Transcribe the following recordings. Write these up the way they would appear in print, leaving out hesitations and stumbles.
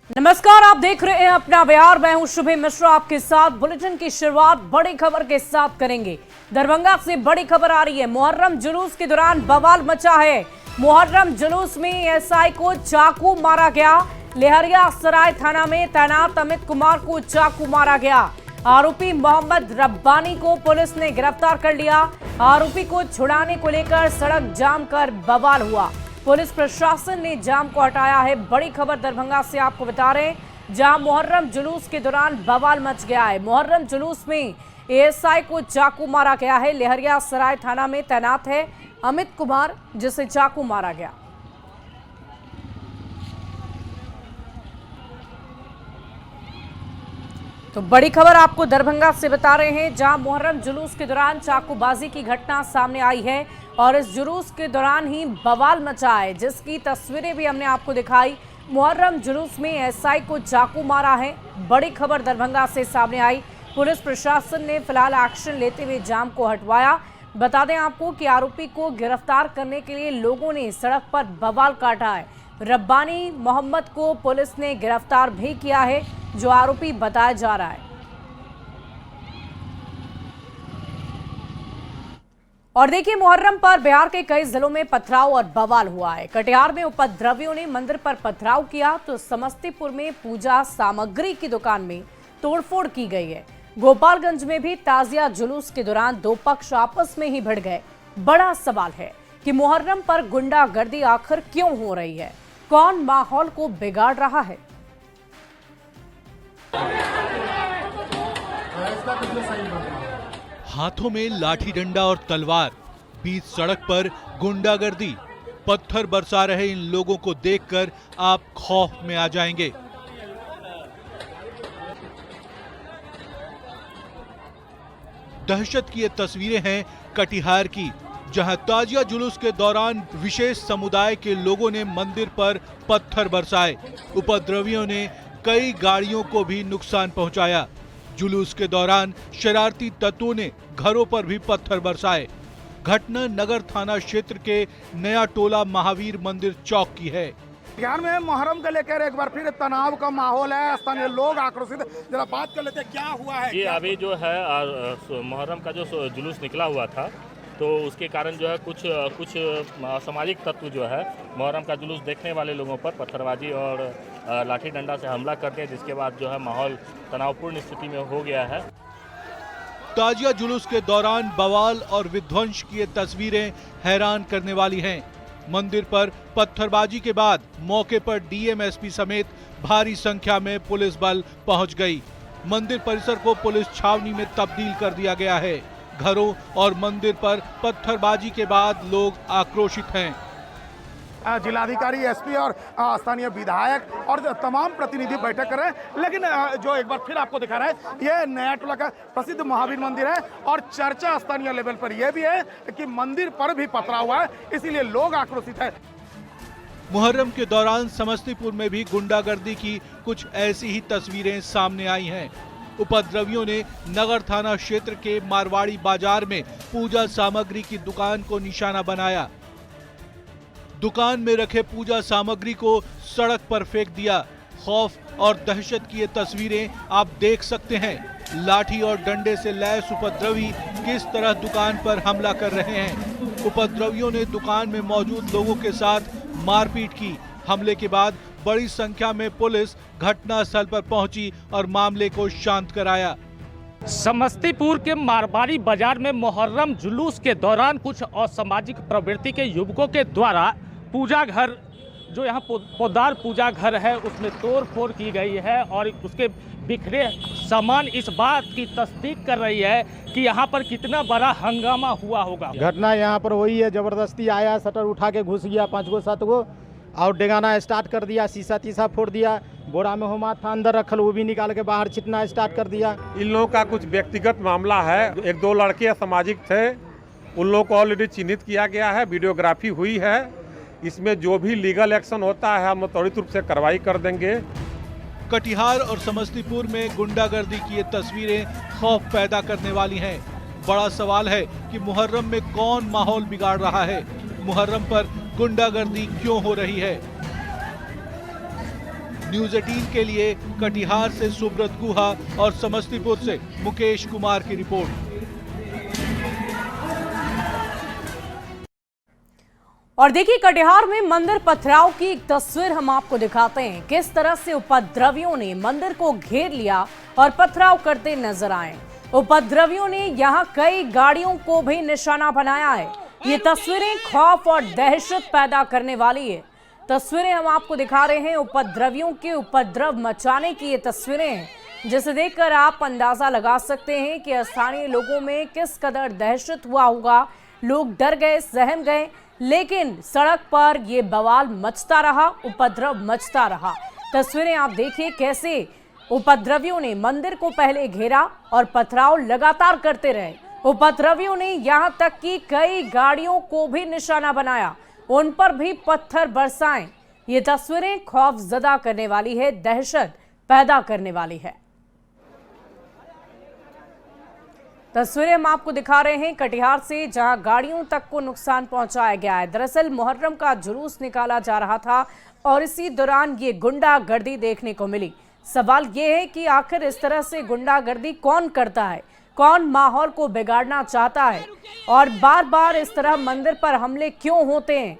नमस्कार, आप देख रहे हैं अपना बिहार। मैं हूं शुभम मिश्रा आपके साथ। बुलेटिन की शुरुआत बड़ी खबर के साथ करेंगे। दरभंगा से बड़ी खबर आ रही है। मुहर्रम जुलूस के दौरान बवाल मचा है। मुहर्रम जुलूस में एएसआई को चाकू मारा गया। लेहरिया सराय थाना में तैनात अमित कुमार को चाकू मारा गया। आरोपी मोहम्मद रब्बानी को पुलिस ने गिरफ्तार कर लिया। आरोपी को छुड़ाने को लेकर सड़क जाम कर बवाल हुआ। पुलिस प्रशासन ने जाम को हटाया है। बड़ी खबर दरभंगा से आपको बता रहे हैं, जहां मुहर्रम जुलूस के दौरान बवाल मच गया है। मुहर्रम जुलूस में एएसआई को चाकू मारा गया है। लेहरिया सराय थाना में तैनात है अमित कुमार, जिसे चाकू मारा गया। तो बड़ी खबर आपको दरभंगा से बता रहे हैं, जहां मुहर्रम जुलूस के दौरान चाकूबाजी की घटना सामने आई है और इस जुलूस के दौरान ही बवाल मचा है, जिसकी तस्वीरें भी हमने आपको दिखाई। मुहर्रम जुलूस में एएसआई को चाकू मारा है। बड़ी खबर दरभंगा से सामने आई। पुलिस प्रशासन ने फिलहाल एक्शन लेते हुए जाम को हटवाया। बता दें आपको कि आरोपी को गिरफ्तार करने के लिए लोगों ने सड़क पर बवाल काटा है। रब्बानी मोहम्मद को पुलिस ने गिरफ्तार भी किया है, जो आरोपी बताया जा रहा है। और देखिए, मुहर्रम पर बिहार के कई जिलों में पथराव और बवाल हुआ है। कटिहार में उपद्रवियों ने मंदिर पर पथराव किया तो समस्तीपुर में पूजा सामग्री की दुकान में तोड़फोड़ की गई है। गोपालगंज में भी ताजिया जुलूस के दौरान दो पक्ष आपस में ही भिड़ गए। बड़ा सवाल है कि मुहर्रम पर गुंडागर्दी आखिर क्यों हो रही है? कौन माहौल को बिगाड़ रहा है? हाथों में लाठी डंडा और तलवार, बीच सड़क पर गुंडागर्दी, पत्थर बरसा रहे इन लोगों को देखकर आप खौफ में आ जाएंगे। दहशत की ये तस्वीरें हैं कटिहार की, जहां ताजिया जुलूस के दौरान विशेष समुदाय के लोगों ने मंदिर पर पत्थर बरसाए। उपद्रवियों ने कई गाड़ियों को भी नुकसान पहुंचाया। जुलूस के दौरान शरारती तत्वों ने घरों पर भी पत्थर बरसाए। घटना नगर थाना क्षेत्र के नया टोला महावीर मंदिर चौक की है। बिहार में मुहर्रम को लेकर एक बार फिर तनाव का माहौल है। स्थानीय लोग आक्रोशित। जरा बात कर लेते हैं, क्या हुआ है? जी, अभी जो है मुहर्रम का जो जुलूस निकला हुआ था, तो उसके कारण जो है कुछ असामाजिक तत्व जो है मुहर्रम का जुलूस देखने वाले लोगों पर पत्थरबाजी और लाठी डंडा से हमला करते हैं, जिसके बाद जो है माहौल तनावपूर्ण स्थिति में हो गया है। ताजिया जुलूस के दौरान बवाल और विध्वंस की ये तस्वीरें हैरान करने वाली हैं। मंदिर पर पत्थरबाजी के बाद मौके पर डीएम-एसपी समेत भारी संख्या में पुलिस बल पहुंच गई। मंदिर परिसर को पुलिस छावनी में तब्दील कर दिया गया है। घरों और मंदिर पर पत्थरबाजी के बाद लोग आक्रोशित हैं। जिलाधिकारी, एसपी और स्थानीय विधायक और तमाम प्रतिनिधि बैठक कर रहे हैं। लेकिन जो एक बार फिर आपको दिखा रहा है, ये नया टोला का प्रसिद्ध महावीर मंदिर है और चर्चा स्थानीय लेवल पर यह भी है कि मंदिर पर भी पथराव हुआ है, इसीलिए लोग आक्रोशित है। मुहर्रम के दौरान समस्तीपुर में भी गुंडागर्दी की कुछ ऐसी ही तस्वीरें सामने आई हैं। उपद्रवियों ने नगर थाना क्षेत्र के मारवाड़ी बाजार में पूजा सामग्री की दुकान को निशाना बनाया। दुकान में रखे पूजा सामग्री को सड़क पर फेंक दिया। खौफ और दहशत की ये तस्वीरें आप देख सकते हैं। लाठी और डंडे से लैस उपद्रवी किस तरह दुकान पर हमला कर रहे हैं। उपद्रवियों ने दुकान में मौजूद लोगों के साथ मारपीट की। हमले के बाद बड़ी संख्या में पुलिस घटनास्थल पर पहुंची और मामले को शांत कराया। समस्तीपुर के मारवाड़ी बाजार में मुहर्रम जुलूस के दौरान कुछ असामाजिक प्रवृत्ति के युवकों के द्वारा पूजा घर, जो यहाँ पोदार पूजा घर है, उसमें तोड़फोड़ की गई है और उसके बिखरे सामान इस बात की तस्दीक कर रही है कि यहाँ पर कितना बड़ा हंगामा हुआ होगा। घटना यहाँ पर वही है, जबरदस्ती आया, शटर उठा के घुस गया 5 गो 7 गो और डेगाना स्टार्ट कर दिया, शीशा तीसा फोड़ दिया, बोरा में होमा था अंदर रखल, वो भी निकाल के बाहर छिटना स्टार्ट कर दिया। इन लोगों का कुछ व्यक्तिगत मामला है। 1-2 लड़के असामाजिक थे, उन लोगों को ऑलरेडी चिन्हित किया गया है, वीडियोग्राफी हुई है। इसमें जो भी लीगल एक्शन होता है हम त्वरित रूप से कार्रवाई कर देंगे। कटिहार और समस्तीपुर में गुंडागर्दी की ये तस्वीरें खौफ पैदा करने वाली हैं। बड़ा सवाल है कि मुहर्रम में कौन माहौल बिगाड़ रहा है? मुहर्रम पर गुंडागर्दी क्यों हो रही है? न्यूज 18 के लिए कटिहार से सुब्रत गुहा और समस्तीपुर से मुकेश कुमार की रिपोर्ट। और देखिए, कटिहार में मंदिर पथराव की एक तस्वीर हम आपको दिखाते हैं। किस तरह से उपद्रवियों ने मंदिर को घेर लिया और पथराव करते नजर आए। उपद्रवियों ने यहां कई गाड़ियों को भी निशाना बनाया है। ये तस्वीरें खौफ और दहशत पैदा करने वाली है। तस्वीरें हम आपको दिखा रहे हैं, उपद्रवियों के उपद्रव मचाने की ये तस्वीरें हैं, जिसे देखकर आप अंदाजा लगा सकते हैं कि स्थानीय लोगों में किस कदर दहशत हुआ होगा। लोग डर गए, सहम गए, लेकिन सड़क पर ये बवाल मचता रहा, उपद्रव मचता रहा। तस्वीरें आप देखिए कैसे उपद्रवियों ने मंदिर को पहले घेरा और पथराव लगातार करते रहे। उपद्रवियों ने यहां तक कि कई गाड़ियों को भी निशाना बनाया, उन पर भी पत्थर बरसाए। ये तस्वीरें खौफजदा करने वाली है, दहशत पैदा करने वाली है। तस्वीरें हम आपको दिखा रहे हैं कटिहार से, जहां गाड़ियों तक को नुकसान पहुंचाया गया है। दरअसल मुहर्रम का जुलूस निकाला जा रहा था और इसी दौरान ये गुंडागर्दी देखने को मिली। सवाल ये है कि आखिर इस तरह से गुंडागर्दी कौन करता है, कौन माहौल को बिगाड़ना चाहता है और बार बार इस तरह मंदिर पर हमले क्यों होते हैं।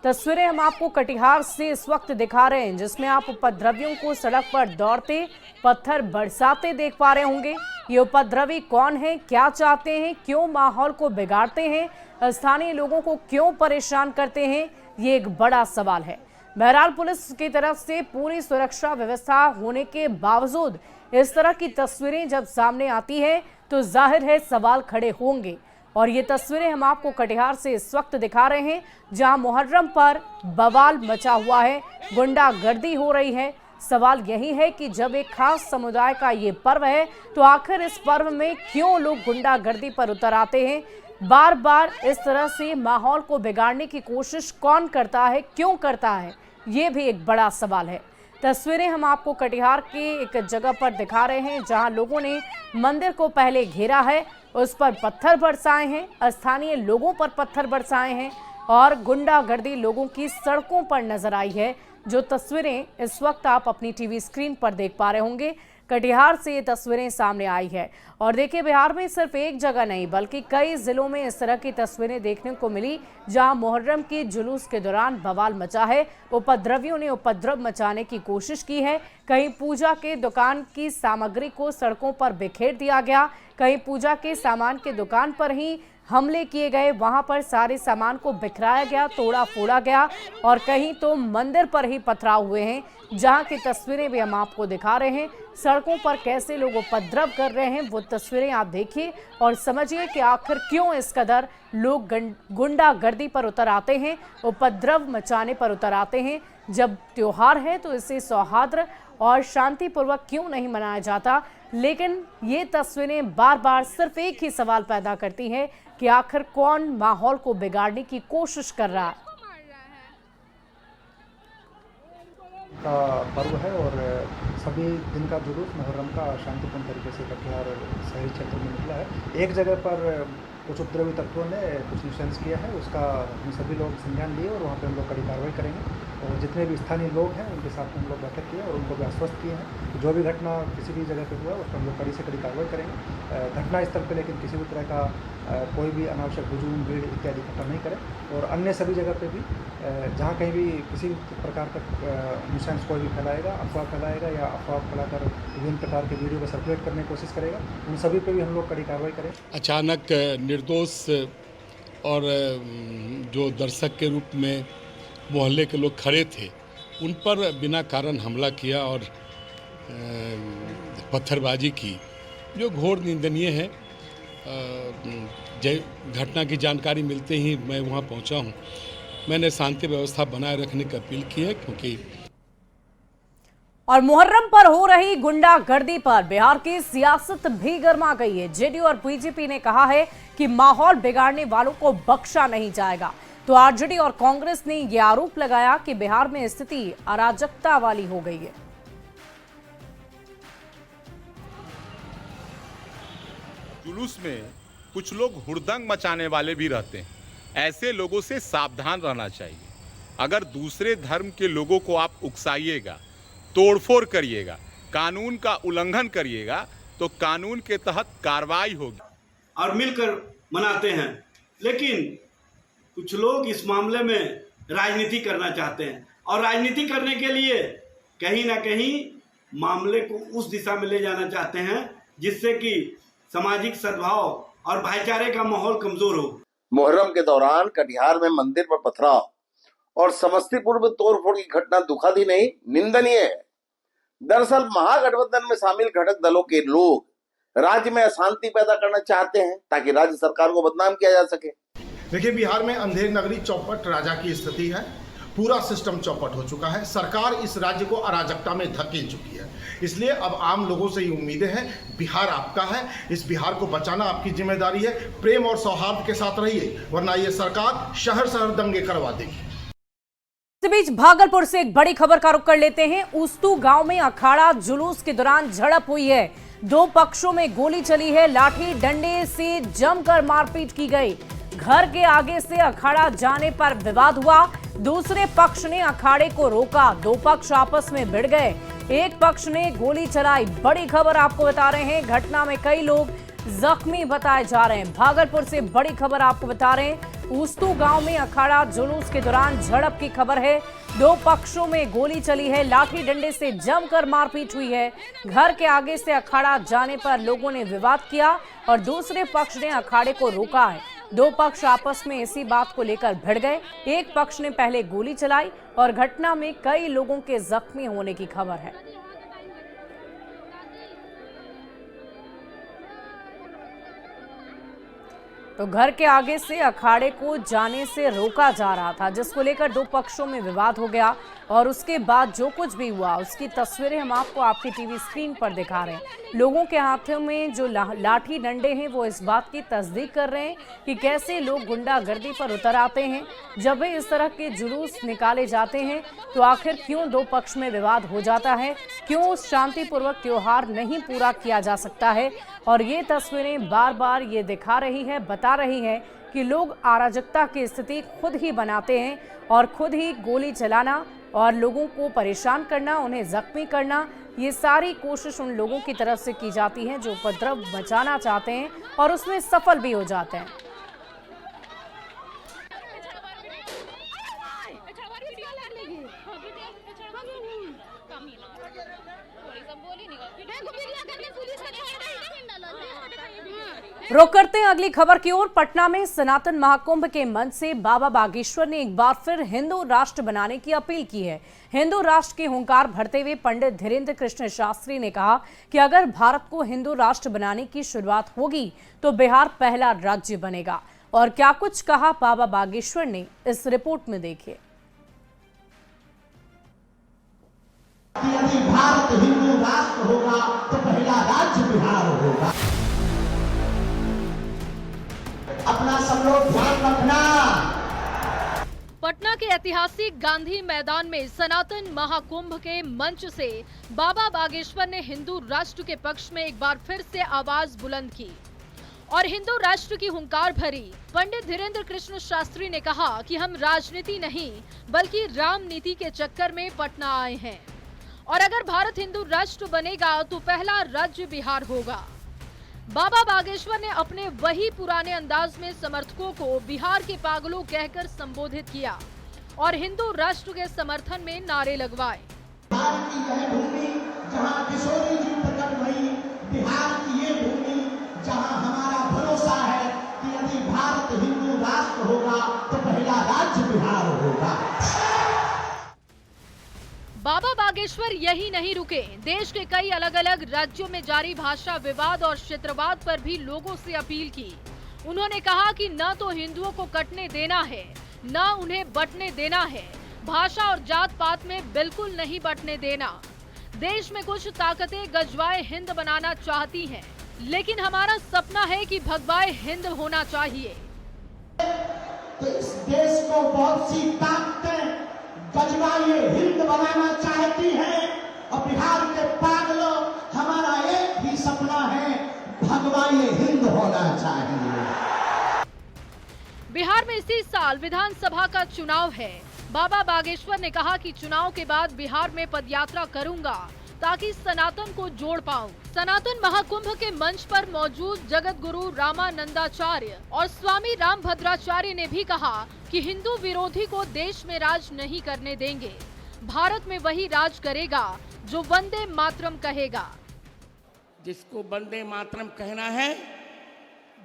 तस्वीरें हम आपको कटिहार से इस वक्त दिखा रहे हैं, जिसमें आप उपद्रवियों को सड़क पर दौड़ते, पत्थर बरसाते देख पा रहे होंगे। ये उपद्रवी कौन है, क्या चाहते हैं, क्यों माहौल को बिगाड़ते हैं, स्थानीय लोगों को क्यों परेशान करते हैं, ये एक बड़ा सवाल है। बहरहाल पुलिस की तरफ से पूरी सुरक्षा व्यवस्था होने के बावजूद इस तरह की तस्वीरें जब सामने आती है तो जाहिर है सवाल खड़े होंगे। और ये तस्वीरें हम आपको कटिहार से इस वक्त दिखा रहे हैं, जहां मुहर्रम पर बवाल मचा हुआ है, गुंडागर्दी हो रही है। सवाल यही है कि जब एक खास समुदाय का ये पर्व है तो आखिर इस पर्व में क्यों लोग गुंडागर्दी पर उतर आते हैं। बार बार इस तरह से माहौल को बिगाड़ने की कोशिश कौन करता है, क्यों करता है, ये भी एक बड़ा सवाल है। तस्वीरें हम आपको कटिहार की एक जगह पर दिखा रहे हैं, जहां लोगों ने मंदिर को पहले घेरा है, उस पर पत्थर बरसाए हैं, स्थानीय लोगों पर पत्थर बरसाए हैं और गुंडागर्दी लोगों की सड़कों पर नजर आई है। जो तस्वीरें इस वक्त आप अपनी टीवी स्क्रीन पर देख पा रहे होंगे, कटिहार से ये तस्वीरें सामने आई है। और देखिए, बिहार में सिर्फ एक जगह नहीं बल्कि कई जिलों में इस तरह की तस्वीरें देखने को मिली, जहां मुहर्रम के जुलूस के दौरान बवाल मचा है। उपद्रवियों ने उपद्रव मचाने की कोशिश की है। कहीं पूजा के दुकान की सामग्री को सड़कों पर बिखेर दिया गया, कहीं पूजा के सामान के दुकान पर ही हमले किए गए, वहां पर सारे सामान को बिखराया गया, तोड़ा फोड़ा गया और कहीं तो मंदिर पर ही पथराव हुए हैं, जहां की तस्वीरें भी हम आपको दिखा रहे हैं। सड़कों पर कैसे लोग उपद्रव कर रहे हैं वो तस्वीरें आप देखिए और समझिए कि आखिर क्यों इस कदर लोग गुंडागर्दी पर उतर आते हैं, उपद्रव मचाने पर उतर आते हैं। जब त्योहार है तो इसे सौहार्द और शांतिपूर्वक क्यों नहीं मनाया जाता। लेकिन ये तस्वीरें बार बार सिर्फ एक ही सवाल पैदा करती हैं कि आखिर कौन माहौल को बिगाड़ने की कोशिश कर रहा है। का पर्व है और सभी दिन का जुलूस मुहर्रम का शांतिपूर्ण तरीके से कटिहार शहरी क्षेत्र में निकला है। एक जगह पर कुछ उपद्रवी तत्वों ने कुछ न्यूसेंस किया है, उसका हम सभी लोग संज्ञान लिए और वहाँ पे हम लोग कड़ी कार्रवाई करेंगे। और जितने भी स्थानीय लोग हैं उनके साथ हम लोग बैठक किए और उनको भी आश्वस्त किए हैं कि जो भी घटना किसी भी जगह पे हुआ है उस पर हम लोग कड़ी से कड़ी कार्रवाई करेंगे। घटना स्थल पे लेकिन किसी भी तरह का कोई भी अनावश्यक हुजूम, भीड़ इत्यादि इकट्ठा नहीं करें। और अन्य सभी जगह पे भी जहाँ कहीं भी किसी भी प्रकार का न्यूसेंस कोई भी फैलाएगा, अफवाह फैलाएगा या अफवाह फैलाकर विभिन्न प्रकार के वीडियो को सर्कुलेट करने की कोशिश करेगा, उन सभी पे भी हम लोग कड़ी कार्रवाई करें। अचानक निर्दोष और जो दर्शक के रूप में मोहल्ले के लोग खड़े थे, उन पर बिना कारण हमला किया और पत्थरबाजी की, जो घोर निंदनीय है। घटना की जानकारी मिलते ही मैं वहां पहुंचा हूं। मैंने शांति व्यवस्था बनाए रखने की अपील की है, क्योंकि और मुहर्रम पर हो रही गुंडागर्दी पर बिहार की सियासत भी गर्मा गई है। जेडीयू और बीजेपी ने कहा है कि माहौल बिगाड़ने वालों को बख्शा नहीं जाएगा। तो आरजेडी और कांग्रेस ने यह आरोप लगाया कि बिहार में स्थिति अराजकता वाली हो गई है। जुलूस में कुछ लोग हुड़दंग मचाने वाले भी रहते हैं। ऐसे लोगों से सावधान रहना चाहिए। अगर दूसरे धर्म के लोगों को आप उकसाइएगा तोड़फोड़ करिएगा, कानून का उल्लंघन करिएगा तो कानून के तहत कार्रवाई होगी। और मिलकर मनाते हैं, लेकिन कुछ लोग इस मामले में राजनीति करना चाहते हैं और राजनीति करने के लिए कहीं ना कहीं मामले को उस दिशा में ले जाना चाहते हैं जिससे कि सामाजिक सद्भाव और भाईचारे का माहौल कमजोर हो। मुहर्रम के दौरान कटिहार में मंदिर पर पथराव और समस्तीपुर में तोड़फोड़ की घटना दुखद ही नहीं निंदनीय है। दरअसल महागठबंधन में शामिल घटक दलों के लोग राज्य में अशांति पैदा करना चाहते हैं ताकि राज्य सरकार को बदनाम किया जा सके। देखिए, बिहार में अंधेर नगरी चौपट राजा की स्थिति है। पूरा सिस्टम चौपट हो चुका है। सरकार इस राज्य को अराजकता में धकेल चुकी है। इसलिए अब आम लोगों से ये उम्मीदें हैं, बिहार आपका है, इस बिहार को बचाना आपकी जिम्मेदारी है। प्रेम और सौहार्द के साथ रहिए, वरना ये सरकार शहर शहर दंगे करवा देगी। इस बीच भागलपुर से एक बड़ी खबर का रुख कर लेते हैं। उस्तू गांव में अखाड़ा जुलूस के दौरान झड़प हुई है। दो पक्षों में गोली चली है, लाठी डंडे से जमकर मारपीट की गई। घर के आगे से अखाड़ा जाने पर विवाद हुआ। दूसरे पक्ष ने अखाड़े को रोका। दो पक्ष आपस में भिड़ गए। एक पक्ष ने गोली चलाई। बड़ी खबर आपको बता रहे हैं, घटना में कई लोग जख्मी बताए जा रहे हैं। भागलपुर से बड़ी खबर आपको बता रहे हैं, उस्तू गांव में अखाड़ा जुलूस के दौरान झड़प की खबर है। दो पक्षों में गोली चली है, लाठी डंडे से जमकर मारपीट हुई है। घर के आगे से अखाड़ा जाने पर लोगों ने विवाद किया और दूसरे पक्ष ने अखाड़े को रोका है। दो पक्ष आपस में इसी बात को लेकर भिड़ गए। एक पक्ष ने पहले गोली चलाई और घटना में कई लोगों के जख्मी होने की खबर है। तो घर के आगे से अखाड़े को जाने से रोका जा रहा था, जिसको लेकर दो पक्षों में विवाद हो गया और उसके बाद जो कुछ भी हुआ उसकी तस्वीरें हम आपको आपकी टीवी स्क्रीन पर दिखा रहे हैं। लोगों के हाथों में जो लाठी डंडे हैं वो इस बात की तस्दीक कर रहे हैं कि कैसे लोग गुंडागर्दी पर उतर आते हैं। जब भी इस तरह के जुलूस निकाले जाते हैं तो आखिर क्यों दो पक्ष में विवाद हो जाता है, क्यों शांतिपूर्वक त्योहार नहीं पूरा किया जा सकता है। और ये तस्वीरें बार बार ये दिखा रही है, बता रही है कि लोग अराजकता की स्थिति खुद ही बनाते हैं और खुद ही गोली चलाना और लोगों को परेशान करना, उन्हें जख्मी करना, ये सारी कोशिश उन लोगों की तरफ से की जाती है जो उपद्रव मचाना चाहते हैं और उसमें सफल भी हो जाते हैं। रुक करते हैं अगली खबर की ओर। पटना में सनातन महाकुंभ के मंच से बाबा बागेश्वर ने एक बार फिर हिंदू राष्ट्र बनाने की अपील की है। हिंदू राष्ट्र के हुंकार भरते हुए पंडित धीरेन्द्र कृष्ण शास्त्री ने कहा कि अगर भारत को हिंदू राष्ट्र बनाने की शुरुआत होगी तो बिहार पहला राज्य बनेगा। और क्या कुछ कहा बाबा बागेश्वर ने, इस रिपोर्ट में देखिए। यदि भारत हिंदू राष्ट्र होगा तो पहला राज्य बिहार होगा। अपना सब लोग ध्यान रखना। पटना के ऐतिहासिक गांधी मैदान में सनातन महाकुंभ के मंच से बाबा बागेश्वर ने हिंदू राष्ट्र के पक्ष में एक बार फिर से आवाज बुलंद की और हिंदू राष्ट्र की हुंकार भरी। पंडित धीरेन्द्र कृष्ण शास्त्री ने कहा कि हम राजनीति नहीं बल्कि राम नीति के चक्कर में पटना आए हैं और अगर भारत हिंदू राष्ट्र बनेगा तो पहला राज्य बिहार होगा। बाबा बागेश्वर ने अपने वही पुराने अंदाज में समर्थकों को बिहार के पागलों कहकर संबोधित किया और हिंदू राष्ट्र के समर्थन में नारे लगवाए। बिहार की यह भूमि जहां किशोरी जी प्रकट हुई, बिहार की ये भूमि जहां हमारा भरोसा है कि यदि भारत हिंदू राष्ट्र होगा तो पहला राज्य बिहार होगा। बाबा बागेश्वर यही नहीं रुके। देश के कई अलग अलग राज्यों में जारी भाषा विवाद और क्षेत्रवाद पर भी लोगों से अपील की। उन्होंने कहा कि न तो हिंदुओं को कटने देना है, न उन्हें बंटने देना है। भाषा और जात पात में बिल्कुल नहीं बंटने देना। देश में कुछ ताकतें गजवाए हिंद बनाना चाहती हैं, लेकिन हमारा सपना है कि भगवाए हिंद होना चाहिए। तो इस देश को बहुत सी ताकतें गजवाए हिंद बनाना चाहती हैं और बिहार के पागलों, हमारा एक ही सपना है, भगवाए हिंद होना चाहिए। बिहार में इसी साल विधानसभा का चुनाव है। बाबा बागेश्वर ने कहा कि चुनाव के बाद बिहार में पदयात्रा करूंगा ताकि सनातन को जोड़ पाऊं। सनातन महाकुंभ के मंच पर मौजूद जगत गुरु रामानंदाचार्य और स्वामी रामभद्राचार्य ने भी कहा कि हिंदू विरोधी को देश में राज नहीं करने देंगे। भारत में वही राज करेगा जो वंदे मातरम कहेगा। जिसको वंदे मातरम कहना है,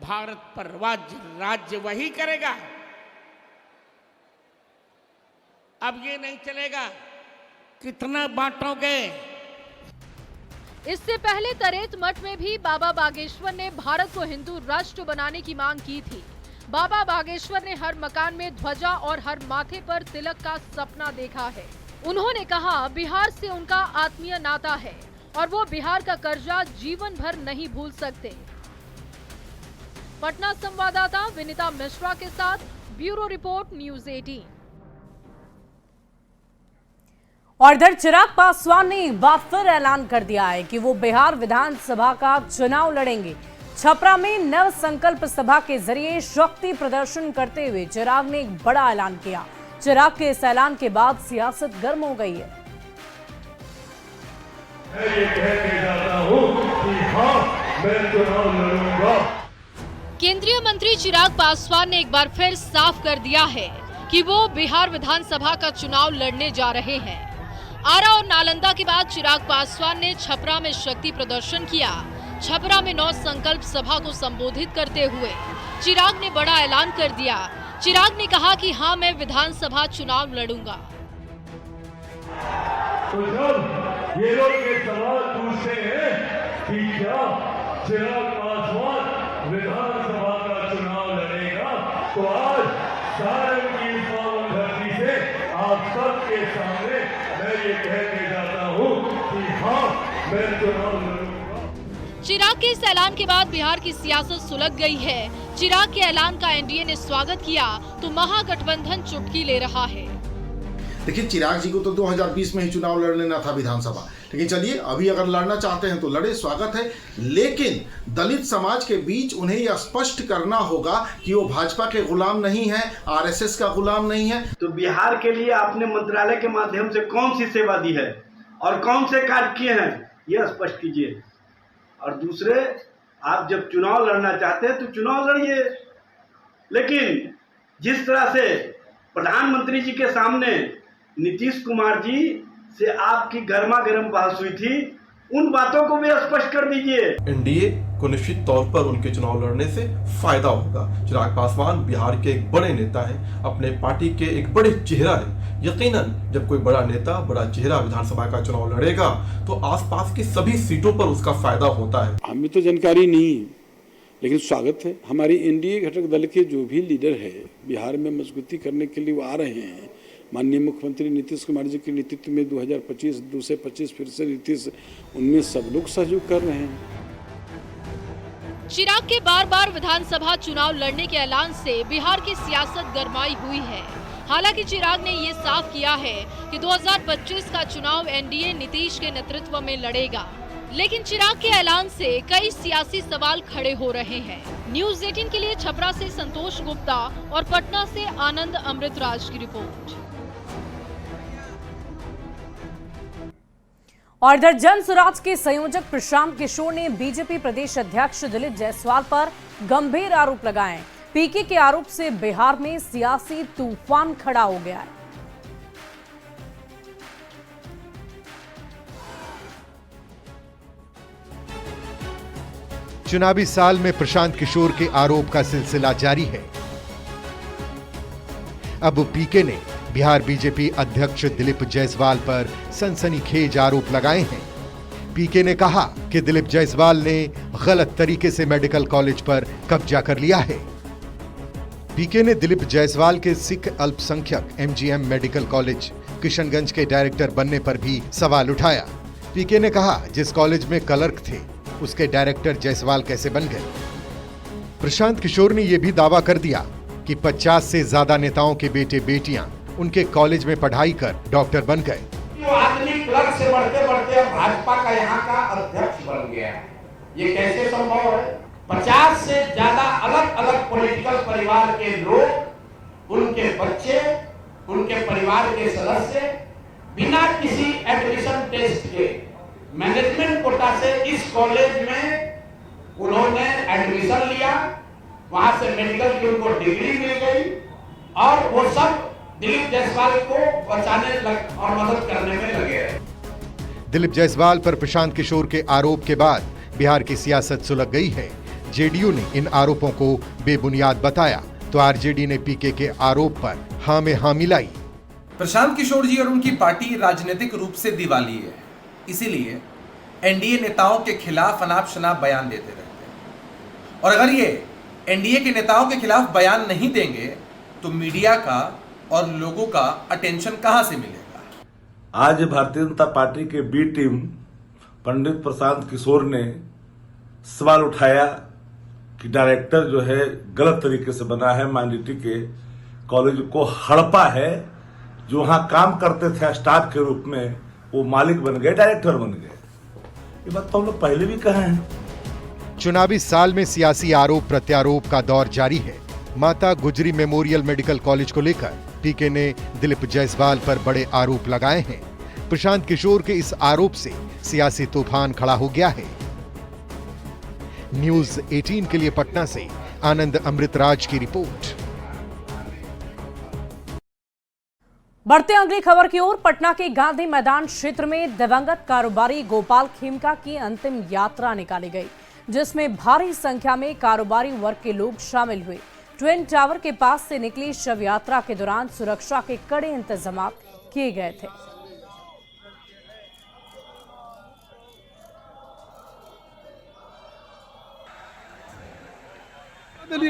भारत पर राज्य वही करेगा। अब ये नहीं चलेगा कितना बांटोगे। इससे पहले तरेत मठ में भी बाबा बागेश्वर ने भारत को हिंदू राष्ट्र बनाने की मांग की थी। बाबा बागेश्वर ने हर मकान में ध्वजा और हर माथे पर तिलक का सपना देखा है। उन्होंने कहा बिहार से उनका आत्मीय नाता है और वो बिहार का कर्जा जीवन भर नहीं भूल सकते। पटना संवाददाता विनीता मिश्रा के साथ ब्यूरो रिपोर्ट न्यूज़ 18। और इधर चिराग पासवान ने एक बार फिर ऐलान कर दिया है कि वो बिहार विधानसभा का चुनाव लड़ेंगे। छपरा में नव संकल्प सभा के जरिए शक्ति प्रदर्शन करते हुए चिराग ने एक बड़ा ऐलान किया। चिराग के इस ऐलान के बाद सियासत गर्म हो गई है। मैं ये कहने जाता हूं कि हाँ, मैं चुनाव लड़ूंगा। केंद्रीय मंत्री चिराग पासवान ने एक बार फिर साफ कर दिया है कि वो बिहार विधानसभा का चुनाव लड़ने जा रहे हैं। आरा और नालंदा के बाद चिराग पासवान ने छपरा में शक्ति प्रदर्शन किया। छपरा में 9 संकल्प सभा को संबोधित करते हुए चिराग ने बड़ा ऐलान कर दिया। चिराग ने कहा कि हाँ, मैं विधानसभा चुनाव लड़ूंगा। तो जब ये लोग ये सवाल पूछते हैं कि क्या चिराग पासवान विधानसभा का चुनाव लड़ेगा, तो आज सारण की पावन धरती से आप सबके सामने मैं ये कहने जाता हूँ कि हाँ, मैं चुनाव लड़ूंगा। चिराग के इस ऐलान के बाद बिहार की सियासत सुलग गई है। चिराग के ऐलान का एनडीए ने स्वागत किया तो महागठबंधन चुटकी ले रहा है। देखिए, चिराग जी को तो 2020 में ही चुनाव लड़ लेना था विधानसभा, लेकिन चलिए अभी अगर लड़ना चाहते हैं तो लड़े, स्वागत है। लेकिन दलित समाज के बीच उन्हें यह स्पष्ट करना होगा कि वो भाजपा के गुलाम नहीं है, आरएसएस का गुलाम नहीं है। तो बिहार के लिए आपने मंत्रालय के माध्यम से कौन सी सेवा दी है और कौन से कार्य किए हैं, यह स्पष्ट कीजिए। और दूसरे, आप जब चुनाव लड़ना चाहते हैं तो चुनाव लड़िए, लेकिन जिस तरह से प्रधानमंत्री जी के सामने नीतीश कुमार जी से आपकी गर्मा गर्म बहस हुई थी, उन बातों को भी स्पष्ट कर दीजिए। एनडीए को निश्चित तौर पर उनके चुनाव लड़ने से फायदा होगा। चिराग पासवान बिहार के एक बड़े नेता हैं, अपने पार्टी के एक बड़े चेहरा है। यकीनन जब कोई बड़ा नेता, बड़ा चेहरा विधानसभा का चुनाव लड़ेगा तो आसपास की सभी सीटों पर उसका फायदा होता है। हमें तो जानकारी नहीं है, लेकिन स्वागत है। हमारी एनडीए घटक दल के जो भी लीडर है बिहार में मजबूती करने के लिए वो आ रहे हैं। माननीय मुख्यमंत्री नीतीश कुमार जी के नेतृत्व में 2025 दूसरे 25 फिर से नीतीश, उनमें सब लोग सहयोग कर रहे हैं। चिराग के बार बार विधानसभा चुनाव लड़ने के ऐलान से बिहार की सियासत गरमाई हुई है। हालांकि चिराग ने ये साफ किया है कि 2025 का चुनाव एनडीए नीतीश के नेतृत्व में लड़ेगा। लेकिन चिराग के ऐलान से कई सियासी सवाल खड़े हो रहे हैं। न्यूज़ 18 के लिए छपरा से संतोष गुप्ता और पटना से आनंद अमृतराज की रिपोर्ट। और इधर जन स्वराज के संयोजक प्रशांत किशोर ने बीजेपी प्रदेश अध्यक्ष दिलीप जायसवाल पर गंभीर आरोप लगाए। पीके के आरोप से बिहार में सियासी तूफान खड़ा हो गया है। चुनावी साल में प्रशांत किशोर के आरोप का सिलसिला जारी है। अब पीके ने बिहार बीजेपी अध्यक्ष दिलीप जायसवाल पर सनसनीखेज आरोप लगाए हैं। पीके ने कहा कि दिलीप जायसवाल ने गलत तरीके से मेडिकल कॉलेज पर कब्जा कर लिया है। पीके ने दिलीप जायसवाल के सिख अल्पसंख्यक एमजीएम मेडिकल कॉलेज किशनगंज के डायरेक्टर बनने पर भी सवाल उठाया। पीके ने कहा जिस कॉलेज में क्लर्क थे उसके डायरेक्टर जायसवाल कैसे बन गए। प्रशांत किशोर ने यह भी दावा कर दिया कि 50 से ज्यादा नेताओं के बेटे बेटियां उनके कॉलेज में पढ़ाई कर डॉक्टर बन गए। जो आदमी क्लर्क से बढ़ते बढ़ते भाजपा का यहाँ का अध्यक्ष बन गया, ये कैसे संभव है? 50 से ज्यादा अलग अलग पॉलिटिकल परिवार के लोग, उनके बच्चे उनके परिवार के सदस्य बिना किसी एडमिशन टेस्ट के मैनेजमेंट कोटा से इस कॉलेज में उन्होंने एडमिशन लिया, वहां से मेडिकल की उनको डिग्री मिल गई और वो सब दिलीप जायसवाल को बचाने और मदद करने में लगे रहे। दिलीप जायसवाल पर प्रशांत किशोर के आरोप के बाद बिहार की सियासत सुलग गई है। जेडीयू ने इन आरोपों को बेबुनियाद बताया तो आरजेडी ने पीके के आरोप पर हाँ में हाँ मिलाई। प्रशांत किशोर जी और उनकी पार्टी राजनीतिक रूप से दिवाली है, इसीलिए एनडीए नेताओं के खिलाफ अनाप शनाप बयान देते रहते हैं। और अगर ये एनडीए के नेताओं के खिलाफ बयान नहीं देंगे तो मीडिया का और लोगों का अटेंशन कहां से मिलेगा। आज भारतीय जनता पार्टी के बी टीम पंडित प्रशांत किशोर ने सवाल उठाया कि डायरेक्टर जो है गलत तरीके से बना है, माइनॉरिटी के कॉलेज को हड़पा है, जो वहां काम करते थे स्टाफ के रूप में वो मालिक बन गए, डायरेक्टर बन गए। ये बात तो हम लोग पहले भी कहे हैं। चुनावी साल में सियासी आरोप प्रत्यारोप का दौर जारी है। माता गुजरी मेमोरियल मेडिकल कॉलेज को लेकर पीके ने दिलीप जायसवाल पर बड़े आरोप लगाए हैं। प्रशांत किशोर के इस आरोप से सियासी तूफान खड़ा हो गया है। न्यूज़ 18 के लिए पटना से आनंद अमृतराज की रिपोर्ट। बढ़ते अगली खबर की ओर। पटना के गांधी मैदान क्षेत्र में दिवंगत कारोबारी गोपाल खेमका की अंतिम यात्रा निकाली गई, जिसमें भारी संख्या में कारोबारी वर्ग के लोग शामिल हुए। ट्विन टावर के पास से निकली शव यात्रा के दौरान सुरक्षा के कड़े इंतजाम किए गए थे।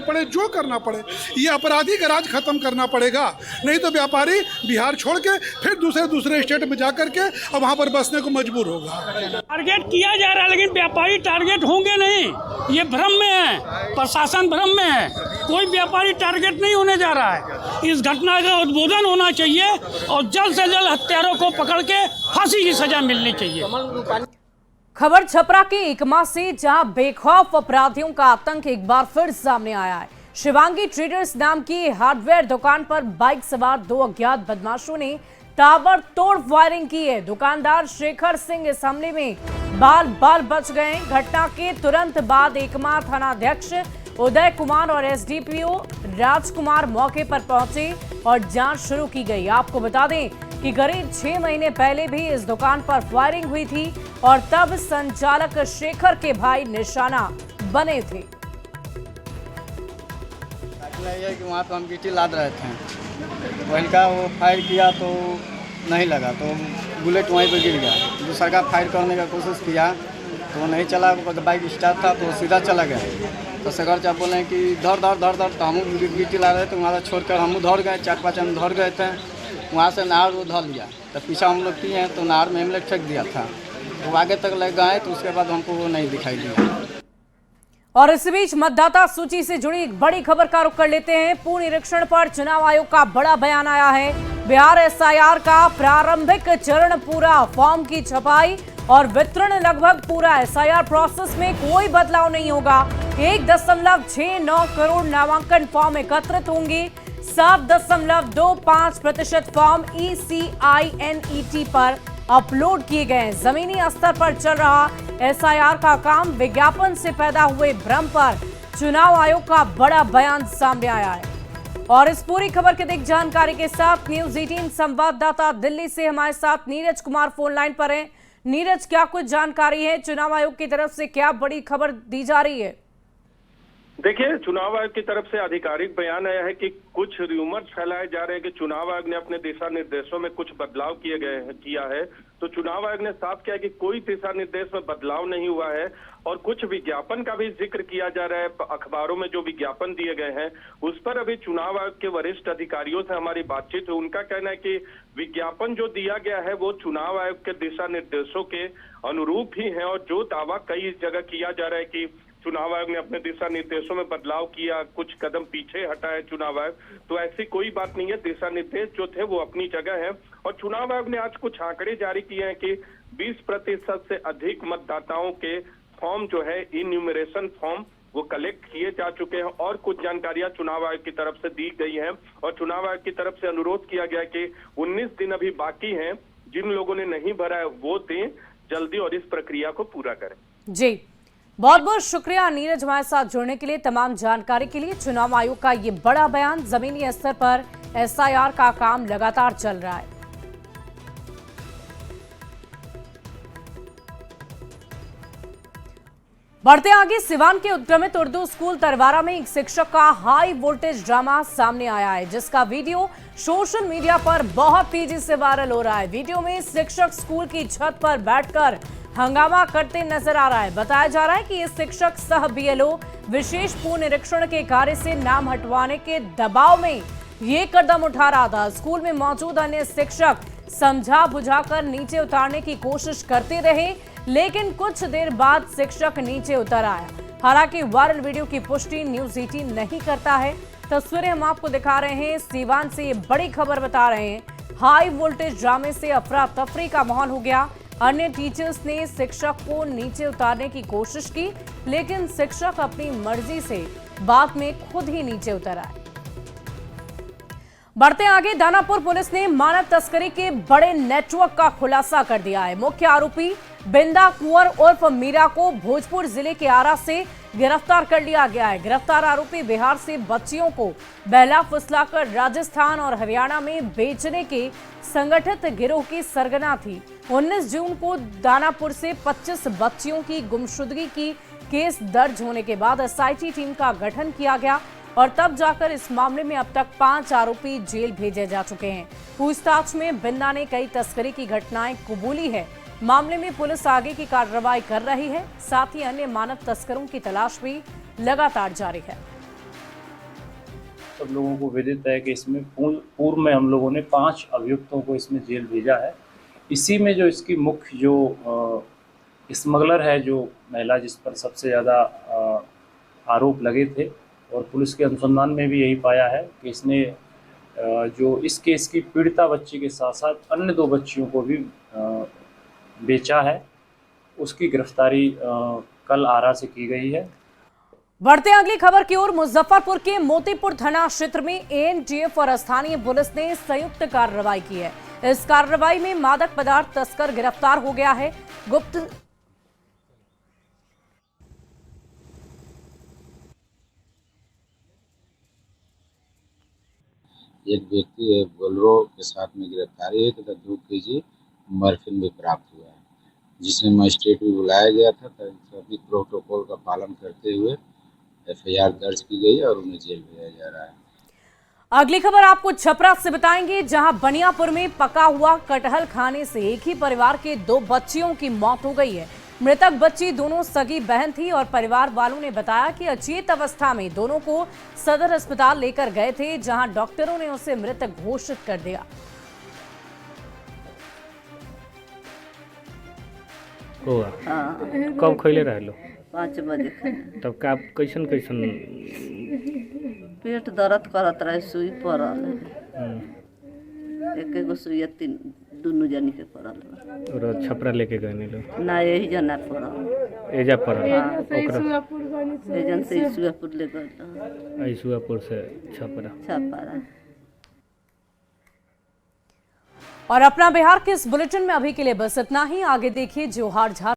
पड़े जो करना पड़े, ये आपराधिक राज खत्म करना पड़ेगा, नहीं तो व्यापारी बिहार छोड़ के फिर दूसरे स्टेट में जाकर के और वहां पर बसने को मजबूर होगा। टारगेट किया जा रहा है लेकिन व्यापारी टारगेट होंगे नहीं, ये भ्रम में है, प्रशासन भ्रम में है, कोई व्यापारी टारगेट नहीं होने जा रहा है। इस घटना का उद्बोधन होना चाहिए और जल्द से जल्द हत्यारों को पकड़ के फांसी की सजा मिलनी चाहिए। खबर छपरा के एकमा से, जहां बेखौफ अपराधियों का आतंक एक बार फिर सामने आया है। शिवांगी ट्रेडर्स नाम की हार्डवेयर दुकान पर बाइक सवार दो अज्ञात बदमाशों ने ताबड़तोड़ फायरिंग की है। दुकानदार शेखर सिंह इस हमले में बाल बच गए। घटना के तुरंत बाद एकमा थानाध्यक्ष उदय कुमार और एसडीपीओ राजकुमार मौके पर पहुंचे और जांच शुरू की गई। आपको बता दें कि करीब 6 महीने पहले भी इस दुकान पर फायरिंग हुई थी और तब संचालक शेखर के भाई निशाना बने थे। कि वहाँ पर हम गिट्टी लाद रहे थे, वहीं का वो फायर किया तो नहीं लगा, तो बुलेट वहीं पर गिर गया। दूसरा का फायर करने का कोशिश किया तो वो नहीं चला, बाइक स्टार्ट था तो सीधा चला गया। तो शेखर साहब बोले कि धर तो हम गिट्टी ला रहे थे, वहाँ छोड़कर हम धर गए, 4-5 हम धर गए थे। वहाँ से नार वो धर लिया, तो पीछा हम लोग किए हैं तो नार में हमने फेंक दिया था, तो आगे तक ले गए तो उसके बाद हमको वो नहीं दिखाई दिया। और इस बीच मतदाता सूची से जुड़ी एक बड़ी खबर का रुख कर लेते हैं। पूर्ण निरीक्षण पर चुनाव आयोग का बड़ा बयान आया है। बिहार एसआईआर का प्रारंभिक चरण पूरा, फॉर्म की छपाई और वितरण लगभग पूरा। एसआईआर प्रोसेस में कोई बदलाव नहीं होगा। 1.69 करोड़ नामांकन फॉर्म एकत्रित होंगे। 7.25% फॉर्म ECINET पर अपलोड किए गए। जमीनी स्तर पर चल रहा एसआईआर का काम, विज्ञापन से पैदा हुए भ्रम पर चुनाव आयोग का बड़ा बयान सामने आया है। और इस पूरी खबर की अधिक जानकारी के साथ न्यूज़ 18 संवाददाता दिल्ली से हमारे साथ नीरज कुमार फोन लाइन पर हैं। नीरज, क्या कुछ जानकारी है? चुनाव आयोग की तरफ से क्या बड़ी खबर दी जा रही है? देखिए, चुनाव आयोग की तरफ से आधिकारिक बयान आया है कि कुछ र्यूमर्स फैलाए जा रहे हैं कि चुनाव आयोग ने अपने दिशा निर्देशों में कुछ बदलाव किया है। तो चुनाव आयोग ने साफ किया कि कोई दिशा निर्देश में बदलाव नहीं हुआ है और कुछ विज्ञापन का भी जिक्र किया जा रहा है। अखबारों में जो विज्ञापन दिए गए हैं उस पर अभी चुनाव आयोग के वरिष्ठ अधिकारियों से हमारी बातचीत हुई। उनका कहना है कि विज्ञापन जो दिया गया है वो चुनाव आयोग के दिशा निर्देशों के अनुरूप ही है और जो दावा कई जगह किया जा रहा है कि चुनाव आयोग ने अपने दिशा निर्देशों में बदलाव किया, कुछ कदम पीछे हटा है चुनाव आयोग, तो ऐसी कोई बात नहीं है। दिशा निर्देश जो थे वो अपनी जगह है और चुनाव आयोग ने आज कुछ आंकड़े जारी किए हैं कि 20% से अधिक मतदाताओं के फॉर्म जो है इन्यूमरेशन फॉर्म वो कलेक्ट किए जा चुके हैं और कुछ जानकारियां चुनाव आयोग की तरफ से दी गई हैं और चुनाव आयोग की तरफ से अनुरोध किया गया कि 19 दिन अभी बाकी हैं, जिन लोगों ने नहीं भरा है वो दें जल्दी और इस प्रक्रिया को पूरा करें। जी बहुत बहुत शुक्रिया नीरज हमारे साथ जुड़ने के लिए, तमाम जानकारी के लिए। चुनाव आयोग का ये बड़ा बयान, जमीनी स्तर पर SIR का काम लगातार चल रहा है। बढ़ते आगे, सिवान के उत्क्रमित उर्दू स्कूल तरवारा में एक शिक्षक का हाई वोल्टेज ड्रामा सामने आया है, जिसका वीडियो सोशल मीडिया पर बहुत तेजी से वायरल हो रहा है। वीडियो में शिक्षक स्कूल की छत पर बैठकर हंगामा करते नजर आ रहा है। बताया जा रहा है कि ये शिक्षक सह BLO विशेष पूर्ण निरीक्षण के कार्य से नाम हटवाने के दबाव में ये कदम उठा रहा था। स्कूल में मौजूद अन्य शिक्षक समझा बुझाकर नीचे उतारने की कोशिश करते रहे, लेकिन कुछ देर बाद शिक्षक नीचे उतर आया। हालांकि वायरल वीडियो की पुष्टि न्यूज़ 18 नहीं करता है। तस्वीरें हम आपको दिखा रहे हैं, सीवान से ये बड़ी खबर बता रहे हैं। हाई वोल्टेज ड्रामे से अफरा तफरी का माहौल हो गया। अन्य टीचर्स ने शिक्षक को नीचे उतारने की कोशिश की, लेकिन शिक्षक अपनी मर्जी से बाद में खुद ही नीचे उतर आए। बढ़ते आगे, दानापुर पुलिस ने मानव तस्करी के बड़े नेटवर्क का खुलासा कर दिया है। मुख्य आरोपी बिंदा कुंवर उर्फ मीरा को भोजपुर जिले के आरा से गिरफ्तार कर लिया गया है। गिरफ्तार आरोपी बिहार से बच्चियों को बहला फुसलाकर राजस्थान और हरियाणा में बेचने के संगठित गिरोह की सरगना थी। 19 जून को दानापुर से 25 बच्चियों की गुमशुदगी की केस दर्ज होने के बाद SIT टीम का गठन किया गया और तब जाकर इस मामले में अब तक 5 आरोपी जेल भेजे जा चुके हैं। पूछताछ में बिंदा ने कई तस्करी की घटनाएं कबूली है। मामले में पुलिस आगे की कार्रवाई कर रही है, साथ ही अन्य मानव तस्करों की तलाश भी लगातार जारी है। सब लोगों को विदित है कि इसमें पूर्व में हम लोगों ने 5 अभियुक्तों को इसमें जेल भेजा है। इसी में जो इसकी मुख्य जो स्मगलर है, जो महिला जिस पर सबसे ज़्यादा आरोप लगे थे, और पुलिस के अनुसंधान में भी यही पाया है कि इसने जो इस केस की पीड़िता बच्ची के साथ साथ अन्य 2 बच्चियों को भी बेचा है। उसकी गिरफ्तारी कल आरा से की गई है। बढ़ते अगली खबर की ओर, मुजफ्फरपुर के मोतीपुर थाना क्षेत्र में ANTF और स्थानीय पुलिस ने संयुक्त कार्रवाई की है। इस कार्रवाई में मादक पदार्थ तस्कर गिरफ्तार हो गया है। गुप्त एक व्यक्ति बोलेरो के साथ में गिरफ्तारी हुई तथा 2 kg मॉर्फिन भी प्राप्त हुआ है, जिसमें मजिस्ट्रेट भी बुलाया गया था। सभी प्रोटोकॉल का पालन करते हुए FIR दर्ज की गई और उन्हें जेल भेजा जा रहा है। अगली खबर आपको छपरा से बताएंगे, जहां बनियापुर में पका हुआ कटहल खाने से एक ही परिवार के 2 बच्चियों की मौत हो गई है। मृतक बच्ची दोनों सगी बहन थी और परिवार वालों ने बताया कि अचेत अवस्था में दोनों को सदर अस्पताल लेकर गए थे, जहां डॉक्टरों ने उसे मृत घोषित कर दिया। कब खैले रहे लो? 5 बजे। तब का कैसन पेट दर्द करत रहे, सुई पड़ल। एक एगो सुई 3 दोनों जनी के पड़ल। और छपरा लेके गए लो? ना यही जना पड़ल। एजा पड़ल? एजन से ईसुआपुर ले गए। ईसुआपुर से छपरा। और अपना बिहार के इस बुलेटिन में अभी के लिए बस इतना ही। आगे देखिए जोहार झार।